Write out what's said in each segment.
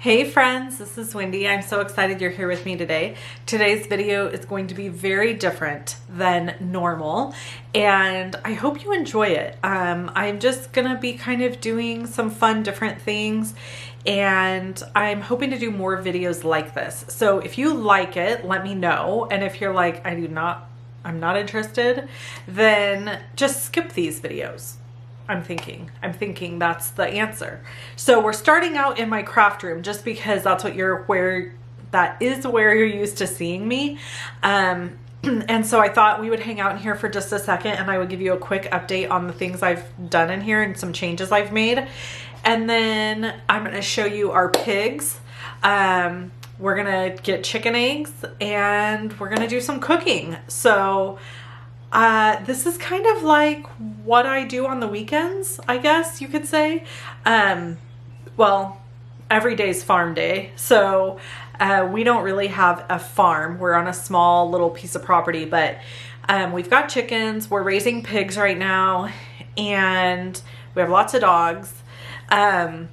Hey friends, this is Wendy. I'm so excited you're here with me today. Today's video is going to be very different than normal and I hope you enjoy it. I'm just gonna be kind of doing some fun different things and I'm hoping to do more videos like this. So if you like it, let me know, and if you're like, I'm not interested, then just skip these videos. I'm thinking that's the answer. So we're starting out in my craft room just because that's what that is where you're used to seeing me. And so I thought we would hang out in here for just a second and I would give you a quick update on the things I've done in here and some changes I've made. And then I'm gonna show you our pigs. We're gonna get chicken eggs and we're gonna do some cooking. So this is kind of like what I do on the weekends, I guess you could say. Well, every day's farm day. So we don't really have a farm. We're on a small little piece of property, but we've got chickens. We're raising pigs right now and we have lots of dogs. And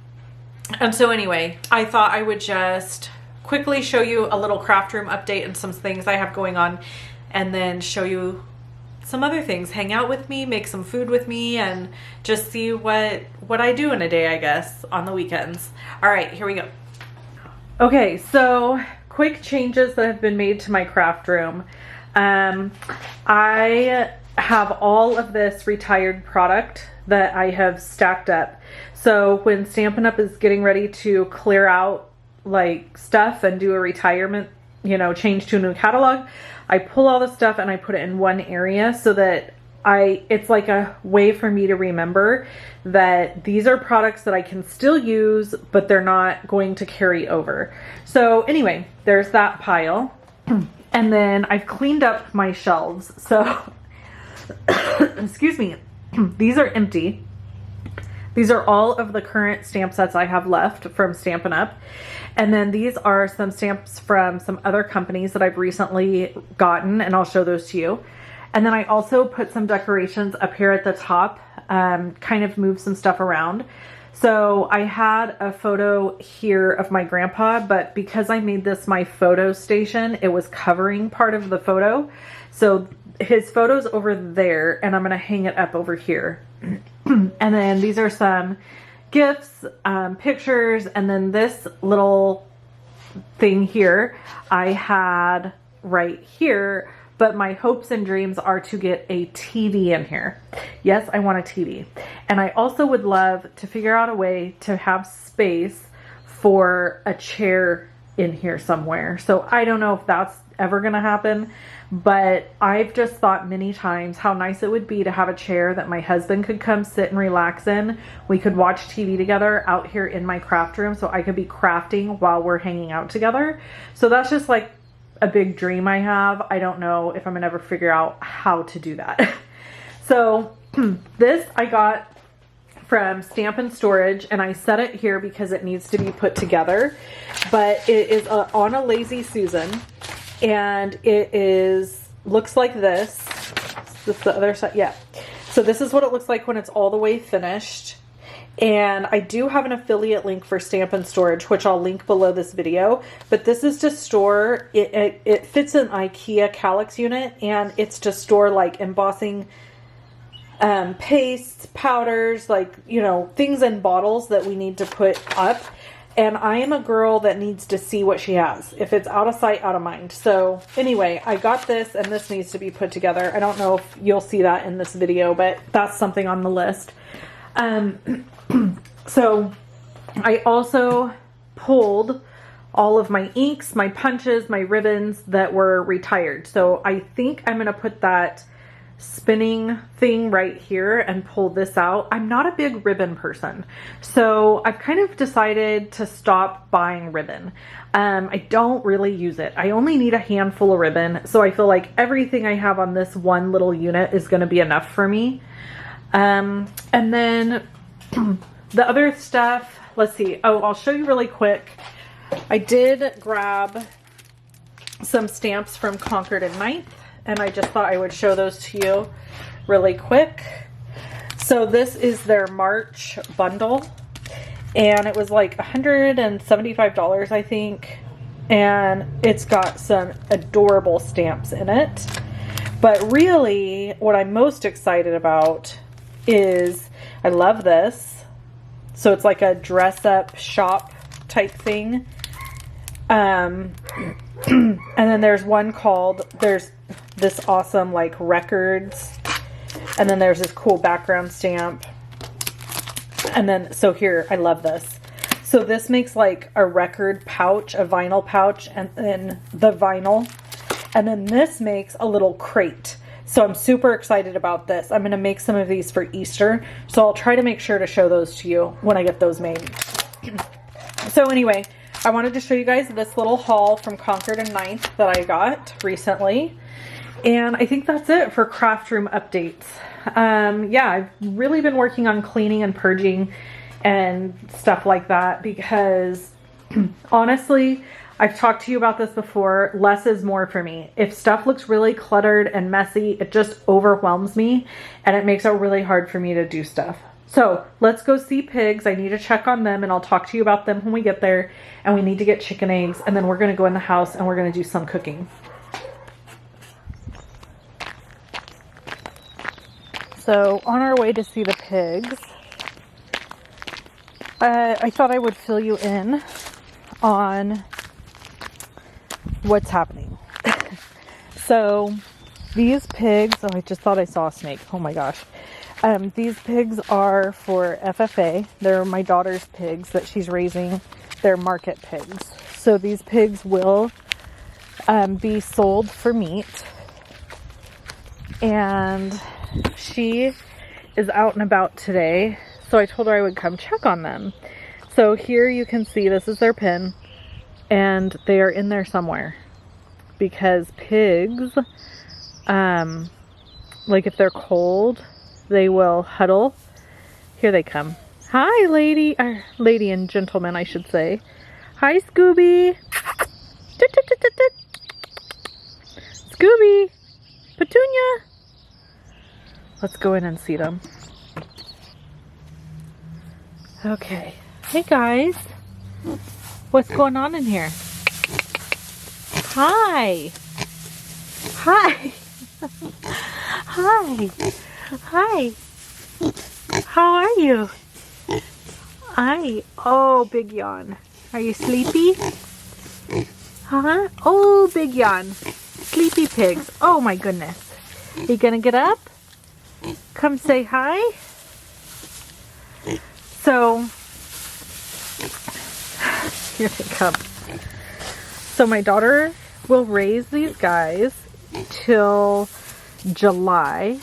so anyway, I thought I would just quickly show you a little craft room update and some things I have going on, and then show you some other things. Hang out with me, make some food with me, and just see what I do in a day, I guess, on the weekends. All right, here we go. Okay, so quick changes that have been made to my craft room. I have all of this retired product that I have stacked up. So when Stampin' Up! Is getting ready to clear out like stuff and do a retirement, you know, change to a new catalog, I pull all the stuff and I put it in one area so that it's like a way for me to remember that these are products that I can still use, but they're not going to carry over. So anyway, there's that pile. And then I've cleaned up my shelves. So, excuse me, these are empty. These are all of the current stamp sets I have left from Stampin' Up! And then these are some stamps from some other companies that I've recently gotten, and I'll show those to you. And then I also put some decorations up here at the top, kind of move some stuff around. So I had a photo here of my grandpa, but because I made this my photo station, it was covering part of the photo. So his photo's over there, and I'm gonna hang it up over here. And then these are some gifts, pictures, and then this little thing here I had right here, but my hopes and dreams are to get a TV in here. Yes, I want a TV. And I also would love to figure out a way to have space for a chair in here somewhere. So I don't know if that's ever gonna happen, but I've just thought many times how nice it would be to have a chair that my husband could come sit and relax in. We could watch TV together out here in my craft room, so I could be crafting while we're hanging out together. So that's just like a big dream I have. I don't know if I'm gonna ever figure out how to do that. So this I got from Stampin' Storage, and I set it here because it needs to be put together, but it is on a Lazy Susan, and it looks like this. This is the other side. Yeah. So this is what it looks like when it's all the way finished. And I do have an affiliate link for Stampin' Storage, which I'll link below this video. But this is to store, it fits an IKEA calyx unit, and it's to store like embossing pastes, powders, like, you know, things in bottles that we need to put up. And I am a girl that needs to see what she has. If it's out of sight, out of mind. So anyway, I got this, and this needs to be put together. I don't know if you'll see that in this video, but that's something on the list. So I also pulled all of my inks, my punches, my ribbons that were retired. So I think I'm going to put that spinning thing right here and pull this out. I'm not a big ribbon person, so I've kind of decided to stop buying ribbon. I don't really use it. I only need a handful of ribbon, so I feel like everything I have on this one little unit is going to be enough for me. And then the other stuff, let's see. Oh, I'll show you really quick. I did grab some stamps from Concord and Ninth, and I just thought I would show those to you really quick. So this is their March bundle, and it was like $175, I think. And it's got some adorable stamps in it. But really, what I'm most excited about is, I love this. So it's like a dress-up shop type thing. And then there's one called, there's this awesome like records. And then there's this cool background stamp. And then, so here, I love this. So this makes like a record pouch, a vinyl pouch, and then the vinyl. And then this makes a little crate. So I'm super excited about this. I'm going to make some of these for Easter. So I'll try to make sure to show those to you when I get those made. So anyway, I wanted to show you guys this little haul from Concord and 9th that I got recently. And I think that's it for craft room updates. Yeah, I've really been working on cleaning and purging and stuff like that because honestly, I've talked to you about this before, less is more for me. If stuff looks really cluttered and messy, it just overwhelms me and it makes it really hard for me to do stuff. So let's go see pigs. I need to check on them and I'll talk to you about them when we get there. And we need to get chicken eggs and then we're going to go in the house and we're going to do some cooking. So on our way to see the pigs, I thought I would fill you in on what's happening. So these pigs, oh, I just thought I saw a snake. Oh my gosh. These pigs are for FFA. They're my daughter's pigs that she's raising. They're market pigs. So these pigs will be sold for meat. And she is out and about today. So I told her I would come check on them. So here you can see this is their pen. And they are in there somewhere. Because pigs, like if they're cold, they will huddle. Here they come. Hi, lady. Lady and gentleman, I should say. Hi, Scooby. Scooby. Petunia. Let's go in and see them. Okay. Hey, guys. What's going on in here? Hi. Hi. Hi. Hi. How are you? Hi. Oh, big yawn. Are you sleepy? Huh? Oh, big yawn. Sleepy pigs. Oh my goodness. You gonna get up? Come say hi. So, here they come. So my daughter will raise these guys till July.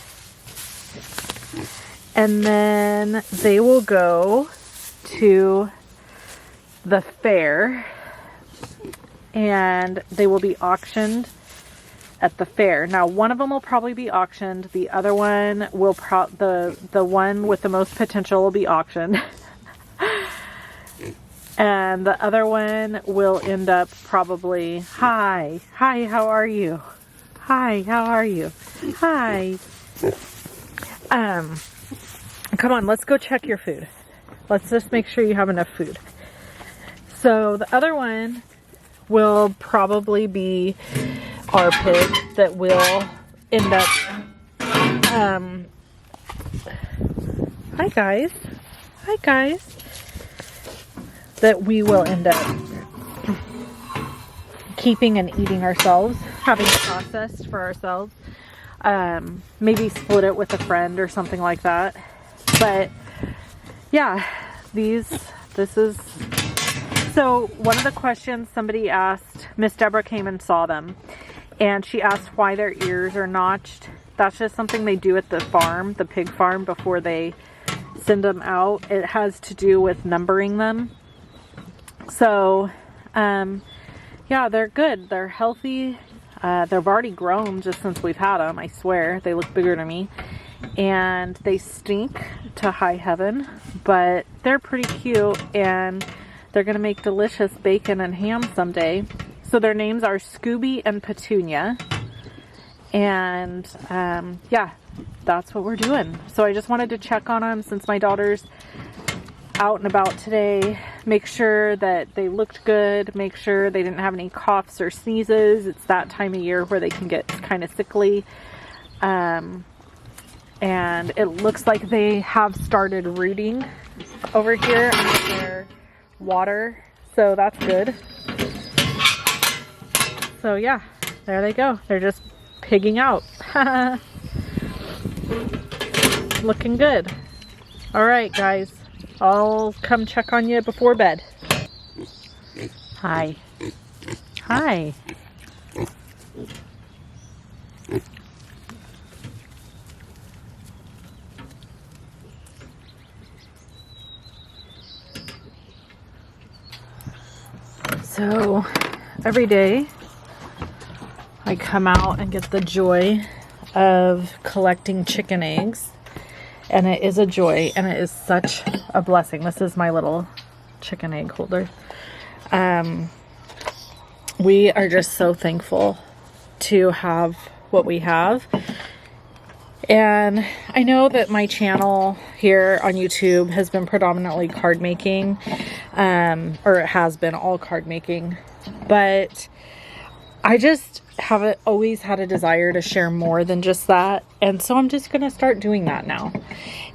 And then they will go to the fair and they will be auctioned at the fair. Now, one of them will probably be auctioned. The other one will the one with the most potential will be auctioned. And the other one will end up probably, hi, how are you? Hi, how are you? Hi. Come on, let's go check your food. Let's just make sure you have enough food. So the other one will probably be our pig that will end up, hi guys, that we will end up keeping and eating ourselves, having processed for ourselves. Maybe split it with a friend or something like that. But yeah, this is, so one of the questions somebody asked, Miss Deborah came and saw them and she asked why their ears are notched. That's just something they do at the farm, the pig farm, before they send them out. It has to do with numbering them. So, yeah, they're good. They're healthy. They've already grown just since we've had them. I swear, they look bigger to me. And they stink to high heaven, but they're pretty cute and they're going to make delicious bacon and ham someday. So their names are Scooby and Petunia. And, yeah, that's what we're doing. So I just wanted to check on them since my daughter's out and about today, make sure that they looked good, make sure they didn't have any coughs or sneezes. It's that time of year where they can get kind of sickly. And it looks like they have started rooting over here under their water, so that's good. So yeah, there they go. They're just pigging out. Looking good. All right, guys. I'll come check on you before bed. Hi. Hi. So every day I come out and get the joy of collecting chicken eggs, and it is a joy and it is such a blessing. This is my little chicken egg holder. We are just so thankful to have what we have. And I know that my channel here on YouTube has been predominantly card making, or it has been all card making, but I just haven't always had a desire to share more than just that. And so I'm just going to start doing that now.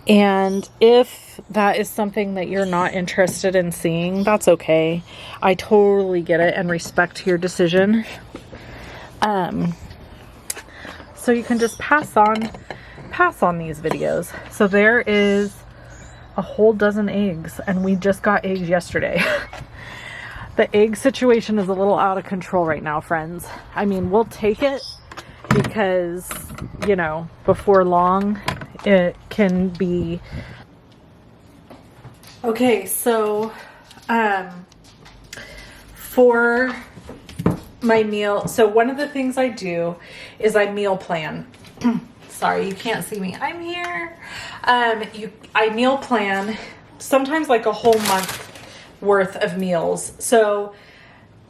And if that is something that you're not interested in seeing, that's okay. I totally get it and respect your decision. So you can just pass on these videos. So there is a whole dozen eggs, and we just got eggs yesterday. The egg situation is a little out of control right now, friends. I mean, we'll take it because, you know, before long it can be. Okay, so for my meal, so one of the things I do is I meal plan. Sorry, you can't see me. I'm here. I meal plan sometimes like a whole month worth of meals. So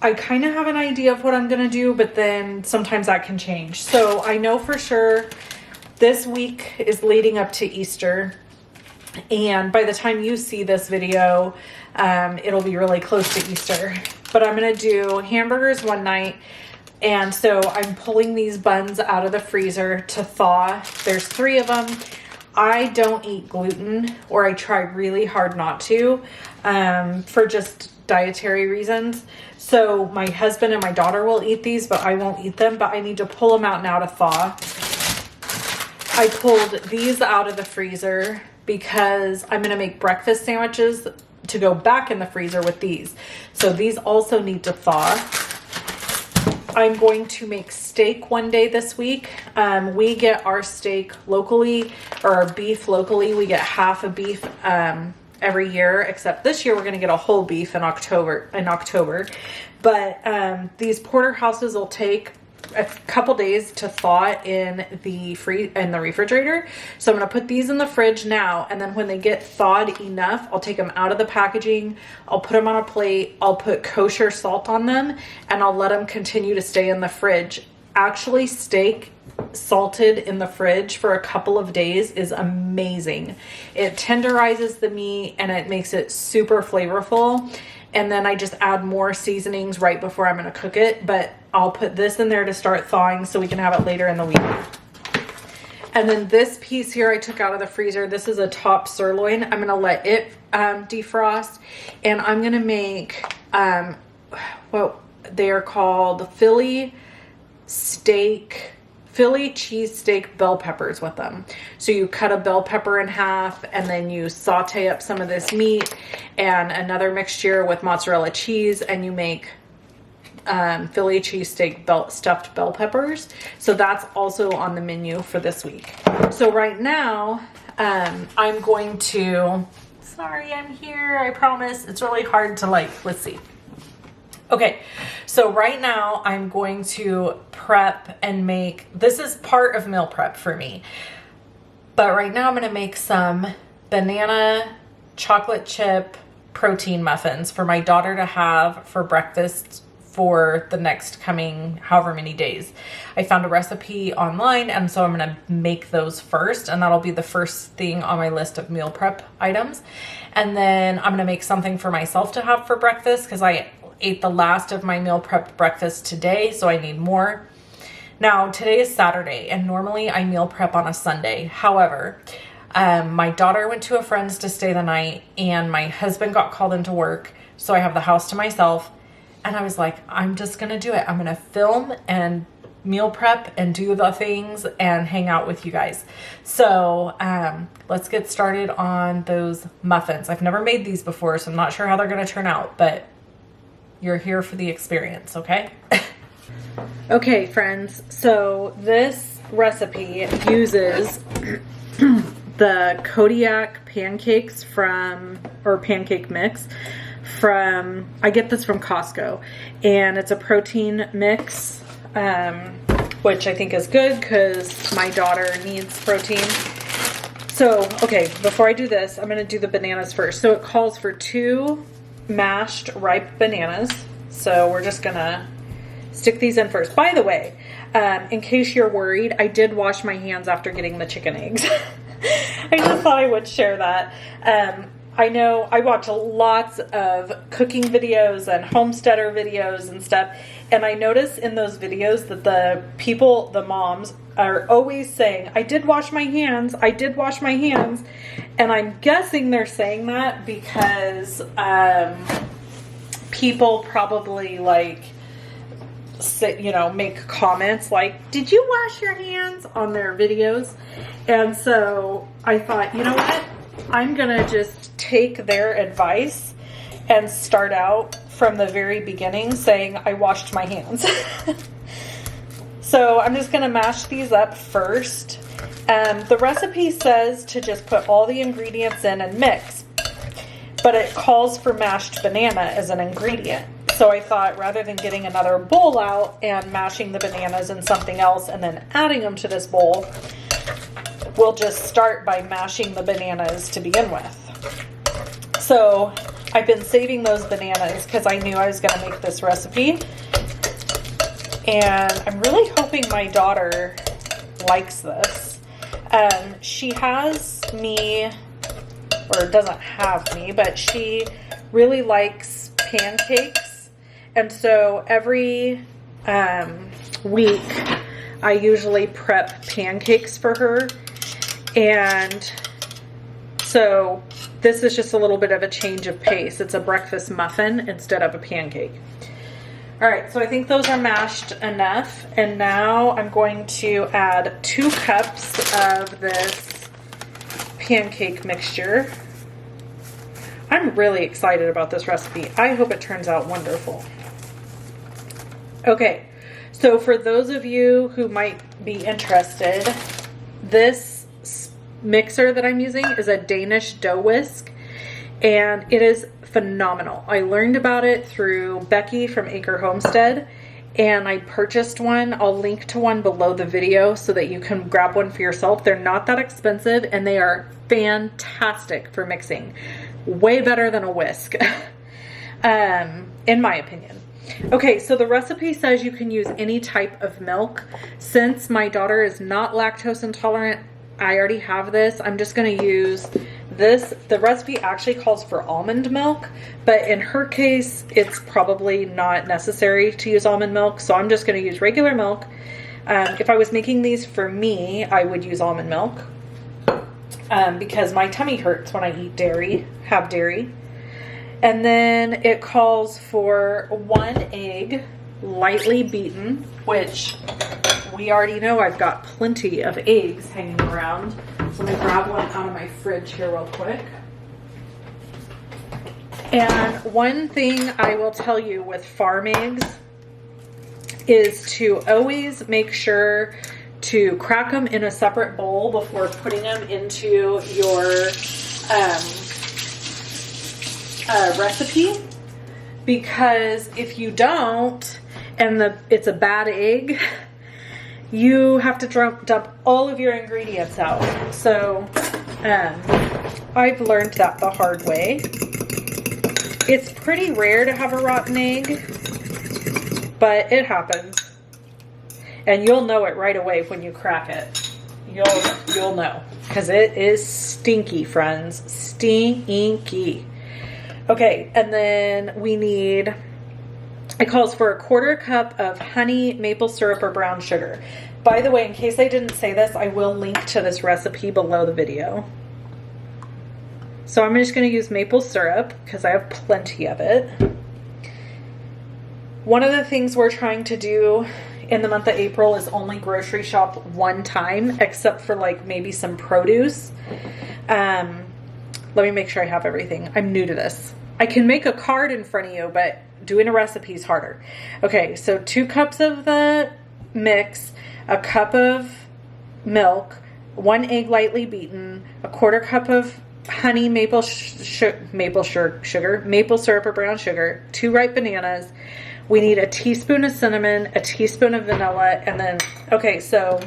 I kind of have an idea of what I'm going to do, but then sometimes that can change. So I know for sure this week is leading up to Easter. And by the time you see this video, it'll be really close to Easter. But I'm going to do hamburgers one night. And so I'm pulling these buns out of the freezer to thaw. There's 3 of them. I don't eat gluten, or I try really hard not to, for just dietary reasons. So my husband and my daughter will eat these, but I won't eat them. But I need to pull them out now to thaw. I pulled these out of the freezer because I'm going to make breakfast sandwiches to go back in the freezer with these. So these also need to thaw. I'm going to make steak one day this week. We get our steak locally, or our beef locally. We get half a beef every year, except this year we're going to get a whole beef in October. But these porterhouses will take a couple days to thaw in the refrigerator. So I'm going to put these in the fridge now, and then when they get thawed enough, I'll take them out of the packaging. I'll put them on a plate. I'll put kosher salt on them, and I'll let them continue to stay in the fridge. Actually, steak salted in the fridge for a couple of days is amazing. It tenderizes the meat and it makes it super flavorful. And then I just add more seasonings right before I'm going to cook it. But I'll put this in there to start thawing so we can have it later in the week. And then this piece here I took out of the freezer. This is a top sirloin. I'm going to let it defrost. And I'm going to make what they are called Philly cheesesteak bell peppers with them. So you cut a bell pepper in half, and then you saute up some of this meat and another mixture with mozzarella cheese, and you make Philly cheesesteak stuffed bell peppers. So that's also on the menu for this week. So right now, I'm going to, sorry, I'm here, I promise. It's really hard to let's see. Okay, so right now I'm going to prep and make, this is part of meal prep for me, but right now I'm going to make some banana chocolate chip protein muffins for my daughter to have for breakfast for the next coming however many days. I found a recipe online, and so I'm gonna make those first, and that'll be the first thing on my list of meal prep items. And then I'm gonna make something for myself to have for breakfast because I ate the last of my meal prep breakfast today, so I need more. Now, today is Saturday, and normally I meal prep on a Sunday. However, my daughter went to a friend's to stay the night, and my husband got called into work, so I have the house to myself. And I was like, I'm just gonna do it. I'm gonna film and meal prep and do the things and hang out with you guys. So let's get started on those muffins. I've never made these before, so I'm not sure how they're gonna turn out, but you're here for the experience, okay? Okay, friends, so this recipe uses the Kodiak pancakes or pancake mix from, I get this from Costco, and it's a protein mix, which I think is good because my daughter needs protein. So, okay, before I do this, I'm going to do the bananas first. So it calls for 2 mashed ripe bananas. So we're just going to stick these in first. By the way, in case you're worried, I did wash my hands after getting the chicken eggs. I just thought I would share that. I know I watch lots of cooking videos and homesteader videos and stuff, and I notice in those videos that the moms are always saying, I did wash my hands, I did wash my hands, and I'm guessing they're saying that because people probably like make comments like, did you wash your hands on their videos? And so I thought, you know what? I'm gonna just take their advice and start out from the very beginning saying I washed my hands. So I'm just gonna mash these up first. The recipe says to just put all the ingredients in and mix, but it calls for mashed banana as an ingredient. So I thought rather than getting another bowl out and mashing the bananas in something else and then adding them to this bowl, we'll just start by mashing the bananas to begin with. So I've been saving those bananas because I knew I was going to make this recipe. And I'm really hoping my daughter likes this. She has me, or doesn't have me, but she really likes pancakes. And so every week I usually prep pancakes for her. And so this is just a little bit of a change of pace. It's a breakfast muffin instead of a pancake. All right, so I think those are mashed enough. And now I'm going to add 2 cups of this pancake mixture. I'm really excited about this recipe. I hope it turns out wonderful. Okay, so for those of you who might be interested, this mixer that I'm using is a Danish dough whisk, and it is phenomenal. I learned about it through Becky from Acre Homestead, and I purchased one. I'll link to one below the video so that you can grab one for yourself. They're not that expensive, and they are fantastic for mixing. Way better than a whisk, in my opinion. Okay, so the recipe says you can use any type of milk. Since my daughter is not lactose intolerant, I already have this. I'm just going to use this. The recipe actually calls for almond milk, but in her case, it's probably not necessary to use almond milk, so I'm just going to use regular milk. If I was making these for me, I would use almond milk because my tummy hurts when I eat dairy, have dairy. And then it calls for 1 egg, lightly beaten, which we already know I've got plenty of eggs hanging around. So let me grab one out of my fridge here real quick. And one thing I will tell you with farm eggs is to always make sure to crack them in a separate bowl before putting them into your recipe, because if you don't and it's a bad egg, you have to dump all of your ingredients out. So I've learned that the hard way. It's pretty rare to have a rotten egg, but it happens. And you'll know it right away when you crack it. You'll know, because it is stinky, friends. Stinky. Okay, and then we need, it calls for a 1/4 cup of honey, maple syrup, or brown sugar. By the way, in case I didn't say this, I will link to this recipe below the video. So I'm just going to use maple syrup because I have plenty of it. One of the things we're trying to do in the month of April is only grocery shop one time, except for like maybe some produce. Let me make sure I have everything. I'm new to this. I can make a card in front of you, but doing a recipe is harder. Okay, so 2 cups of the mix, a cup of milk, 1 egg lightly beaten, a 1/4 cup of honey, maple syrup or brown sugar, 2 ripe bananas. We need a teaspoon of cinnamon, a teaspoon of vanilla, and then, okay, so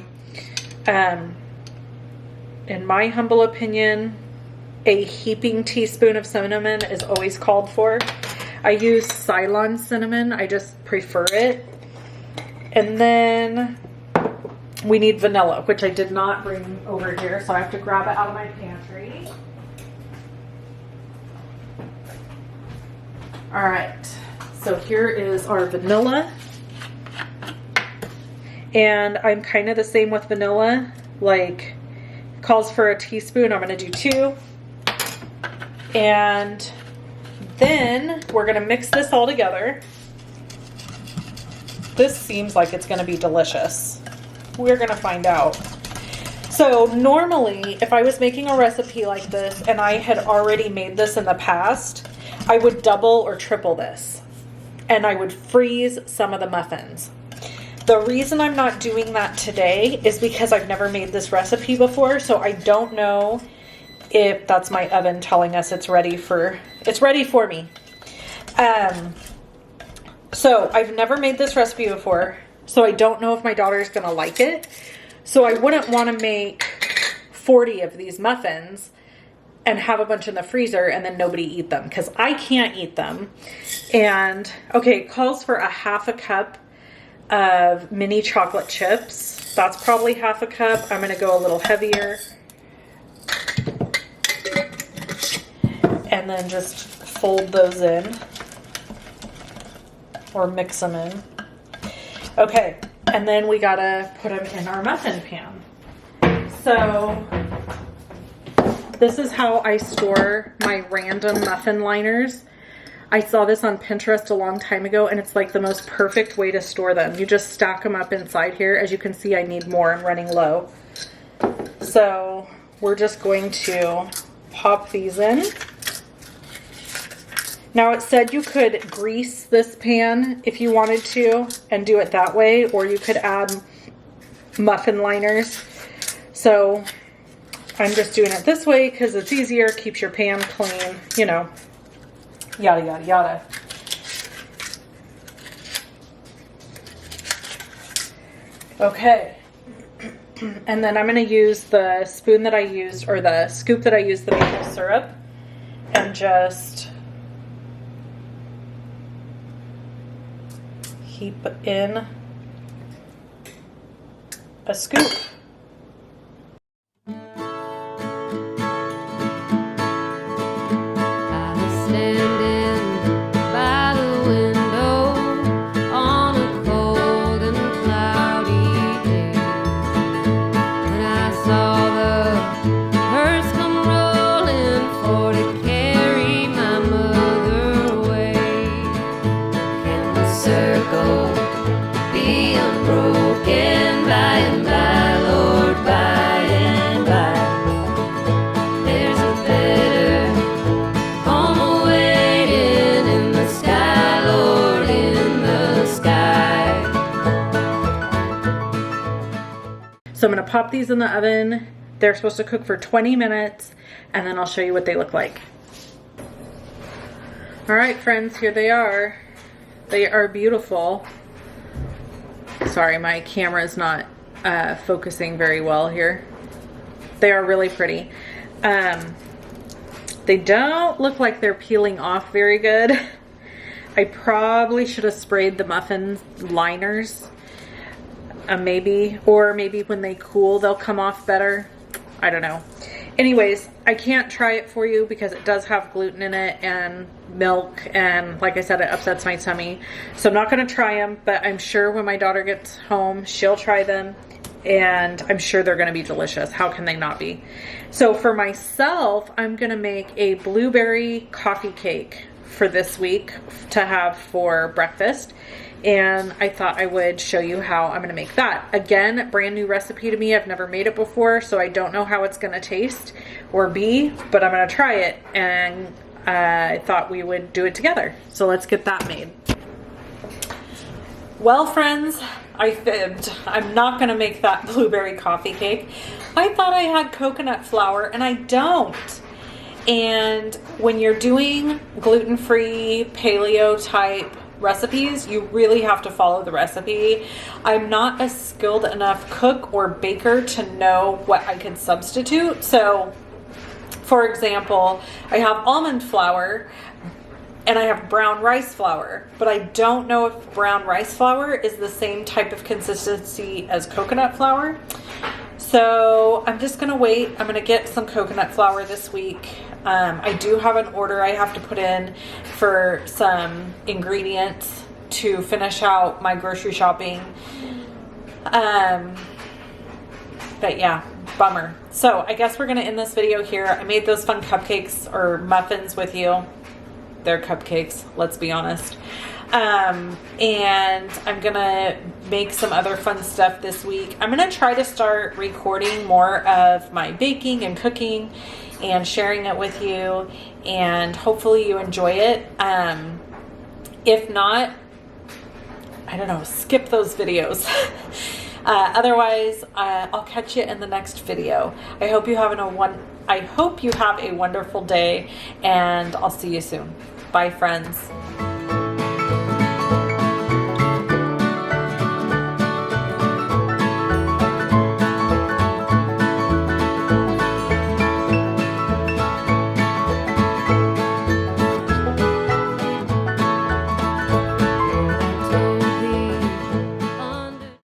in my humble opinion, a heaping teaspoon of cinnamon is always called for. I use Ceylon cinnamon. I just prefer it. And then we need vanilla, which I did not bring over here, so I have to grab it out of my pantry. All right, so here is our vanilla. And I'm kind of the same with vanilla, like calls for a teaspoon. I'm gonna do 2. And then we're gonna mix this all together. This seems like it's gonna be delicious. We're gonna find out. So normally, if I was making a recipe like this and I had already made this in the past, I would double or triple this. And I would freeze some of the muffins. The reason I'm not doing that today is because I've never made this recipe before, so I don't know if that's my oven telling us it's ready for me. So I've never made this recipe before, so I don't know if my daughter's gonna like it. So I wouldn't want to make 40 of these muffins and have a bunch in the freezer and then nobody eat them, because I can't eat them. And okay, it calls for a 1/2 cup of mini chocolate chips. That's probably 1/2 cup. I'm gonna go a little heavier. And then just fold those in or mix them in. Okay, and then we gotta put them in our muffin pan. So this is how I store my random muffin liners. I saw this on Pinterest a long time ago, and it's like the most perfect way to store them. You just stack them up inside here. As you can see, I need more. I'm running low. So we're just going to pop these in. Now it said you could grease this pan if you wanted to and do it that way, or you could add muffin liners. So I'm just doing it this way because it's easier, keeps your pan clean, you know, yada, yada, yada. Okay. And then I'm going to use the spoon that I used, or the scoop that I used, the maple syrup, and just heap in a scoop. So I'm going to pop these in the oven. They're supposed to cook for 20 minutes, and then I'll show you what they look like. All right, friends, here they are. They are beautiful. Sorry, my camera is not focusing very well here. They are really pretty. They don't look like they're peeling off very good, I probably should have sprayed the muffin liners, maybe, or maybe when they cool they'll come off better. I don't know. Anyways, I can't try it for you because it does have gluten in it and milk, and like I said, it upsets my tummy. So I'm not going to try them, but I'm sure when my daughter gets home, she'll try them, and I'm sure they're going to be delicious. How can they not be? So for myself, I'm going to make a blueberry coffee cake for this week to have for breakfast. And I thought I would show you how I'm going to make that. Again, brand new recipe to me. I've never made it before, so I don't know how it's going to taste or be, but I'm going to try it, and I thought we would do it together. So let's get that made. Well, friends, I fibbed. I'm not going to make that blueberry coffee cake. I thought I had coconut flour, and I don't. And when you're doing gluten-free, paleo type recipes, you really have to follow the recipe. I'm not a skilled enough cook or baker to know what I could substitute. So, for example, I have almond flour and I have brown rice flour, but I don't know if brown rice flour is the same type of consistency as coconut flour. So I'm just gonna wait. I'm gonna get some coconut flour this week. I do have an order I have to put in for some ingredients to finish out my grocery shopping. But yeah, bummer. So I guess we're gonna end this video here. I made those fun cupcakes or muffins with you. They're cupcakes, let's be honest. And I'm gonna make some other fun stuff this week. I'm gonna try to start recording more of my baking and cooking and sharing it with you, and hopefully you enjoy it. If not, I don't know, skip those videos. Otherwise, I'll catch you in the next video. I hope you have a wonderful day, and I'll see you soon. Bye, friends.